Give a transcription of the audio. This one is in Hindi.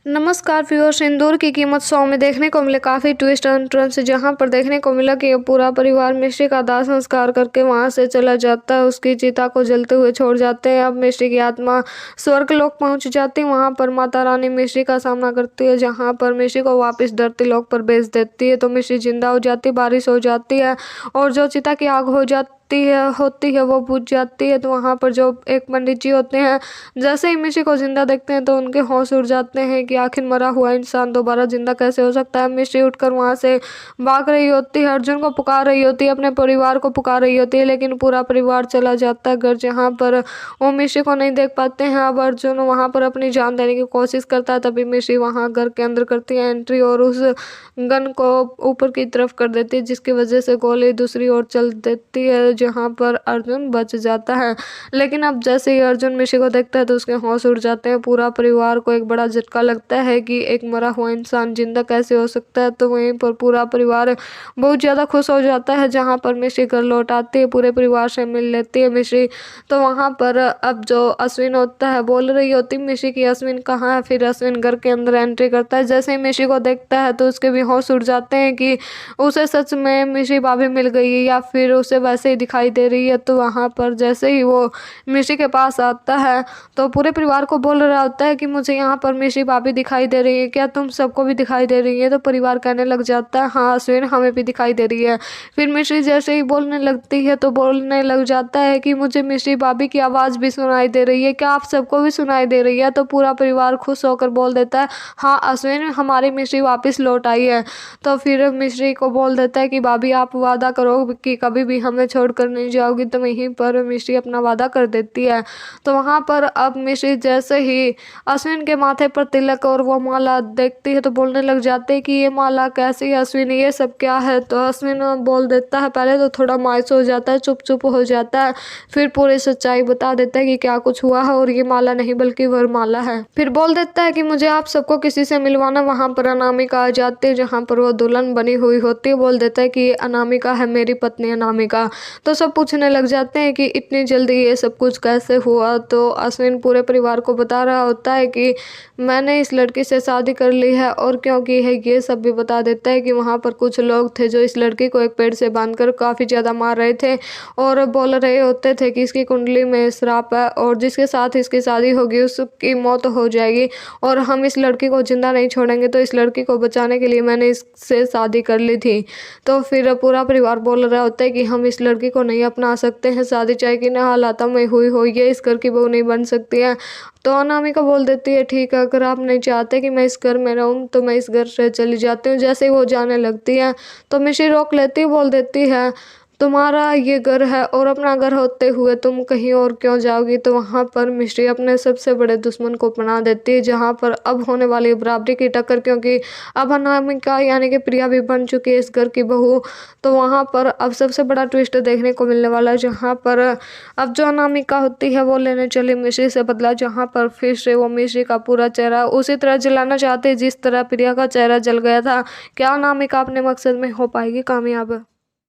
नमस्कार व्यूअर्स। इंदौर की कीमत 100 में देखने को मिले काफ़ी ट्विस्ट एंड टर्न्स, जहां पर देखने को मिला कि पूरा परिवार मिश्री का दाह संस्कार करके वहां से चला जाता है, उसकी चिता को जलते हुए छोड़ जाते हैं। अब मिश्री की आत्मा स्वर्गलोक पहुंच जाती है। वहां पर माता रानी मिश्री का सामना करती है, जहां पर मिश्री को वापस धरती लोक पर भेज देती है। तो मिश्री जिंदा हो जाती है, बारिश हो जाती है और जो चिता की आग हो जाती होती है वो बुझ जाती है। तो वहाँ पर जो एक पंडित जी होते हैं, जैसे ही मिश्री को जिंदा देखते हैं तो उनके होश उड़ जाते हैं कि आखिर मरा हुआ इंसान दोबारा जिंदा कैसे हो सकता है। मिश्री उठकर वहाँ से भाग रही होती है, अर्जुन को पुकार रही होती है, अपने परिवार को पुकार रही होती है, लेकिन पूरा परिवार चला जाता है घर, जहाँ पर वो मिश्री को नहीं देख पाते हैं। अब अर्जुन वहाँ पर अपनी जान देने की कोशिश करता है, तभी मिश्री वहाँ घर के अंदर करती है एंट्री और उस गन को ऊपर की तरफ कर देती है, जिसकी वजह से गोली दूसरी ओर चल देती है, जहाँ पर अर्जुन बच जाता है। लेकिन अब जैसे ही अर्जुन मिश्री को देखता है तो उसके होश उड़ जाते हैं। पूरा परिवार को एक बड़ा झटका लगता है कि एक मरा हुआ इंसान जिंदा कैसे हो सकता है। तो वहीं पर पूरा परिवार बहुत ज़्यादा खुश हो जाता है, जहाँ पर मिश्री घर लौट आती है, पूरे परिवार से मिल लेती है मिश्री। तो वहाँ पर अब जो अश्विन होता है बोल रही होती मिश्री की अश्विन कहाँ है। फिर अश्विन घर के अंदर एंट्री करता है, जैसे ही मिश्री को देखता है तो उसके भी होश उड़ जाते हैं कि उसे सच में मिश्री भाभी मिल गई है या फिर उसे वैसे ही दिखाई दे रही है। तो वहाँ पर जैसे ही वो मिश्री के पास आता है तो पूरे परिवार को बोल रहा होता है कि मुझे यहाँ पर मिश्री भाभी दिखाई दे रही है, क्या तुम सबको भी दिखाई दे रही है। तो परिवार कहने लग जाता है हाँ अश्विन, हमें भी दिखाई दे रही है। फिर मिश्री जैसे ही बोलने लगती है तो बोलने लग जाता है कि मुझे मिश्री भाभी की आवाज़ भी सुनाई दे रही है, क्या आप सबको भी सुनाई दे रही है। तो पूरा परिवार खुश होकर बोल देता है हाँ अश्विन, हमारी मिश्री वापस लौट आई है। तो फिर मिश्री को बोल देता है कि भाभी आप वादा करो कि कभी भी हमें छोड़कर नहीं जाओगी। तो वहीं पर मिश्री अपना वादा कर देती है। तो वहाँ पर अब मिश्री जैसे ही अश्विन के माथे पर तिलक और वो माला देखती है तो बोलने लग जाते हैं कि ये माला कैसी है अश्विन, ये सब क्या है। तो अश्विन बोल देता है, पहले तो थोड़ा मायूस हो जाता है, चुप चुप हो जाता है, फिर पूरी सच्चाई बता देता है कि क्या कुछ हुआ है और ये माला नहीं बल्कि वरमाला है। फिर बोल देता है कि मुझे आप सबको किसी से मिलवाना। वहाँ पर अनामिका आ जाती है, जहाँ पर वो दुल्हन बनी हुई होती है। बोल देता है कि अनामिका है मेरी पत्नी अनामिका। तो सब पूछने लग जाते हैं कि इतनी जल्दी ये सब कुछ कैसे हुआ। तो अश्विन पूरे परिवार को बता रहा होता है कि मैंने इस लड़की से शादी कर ली है और क्यों की है ये सब भी बता देता है कि वहाँ पर कुछ लोग थे जो इस लड़की को एक पेड़ से बांधकर काफ़ी ज़्यादा मार रहे थे और बोल रहे होते थे कि इसकी कुंडली में श्राप है और जिसके साथ इसकी शादी होगी उसकी मौत हो जाएगी और हम इस लड़की को जिंदा नहीं छोड़ेंगे। तो इस लड़की को बचाने के लिए मैंने इससे शादी कर ली थी। तो फिर पूरा परिवार बोल रहा होता है कि हम इस लड़की को नहीं अपना सकते हैं, शादी चाहे कि ना हालातों में हुई है, इस घर की बहू नहीं बन सकती है। तो अनामिका बोल देती है ठीक है, अगर आप नहीं चाहते कि मैं इस घर में रहूं तो मैं इस घर से चली जाती हूँ। जैसे ही वो जाने लगती है तो मिश्री रोक लेती है, बोल देती है तुम्हारा ये घर है और अपना घर होते हुए तुम कहीं और क्यों जाओगी। तो वहाँ पर मिश्री अपने सबसे बड़े दुश्मन को पनाह देती है, जहाँ पर अब होने वाली बराबरी की टक्कर, क्योंकि अब अनामिका यानी कि प्रिया भी बन चुकी है इस घर की बहू। तो वहाँ पर अब सबसे बड़ा ट्विस्ट देखने को मिलने वाला है, जहाँ पर अब जो अनामिका होती है वो लेने चली मिश्री से बदला, जहाँ पर फिर से वो मिश्री का पूरा चेहरा उसी तरह जलाना चाहती है जिस तरह प्रिया का चेहरा जल गया था। क्या अनामिका अपने मकसद में हो पाएगी कामयाब?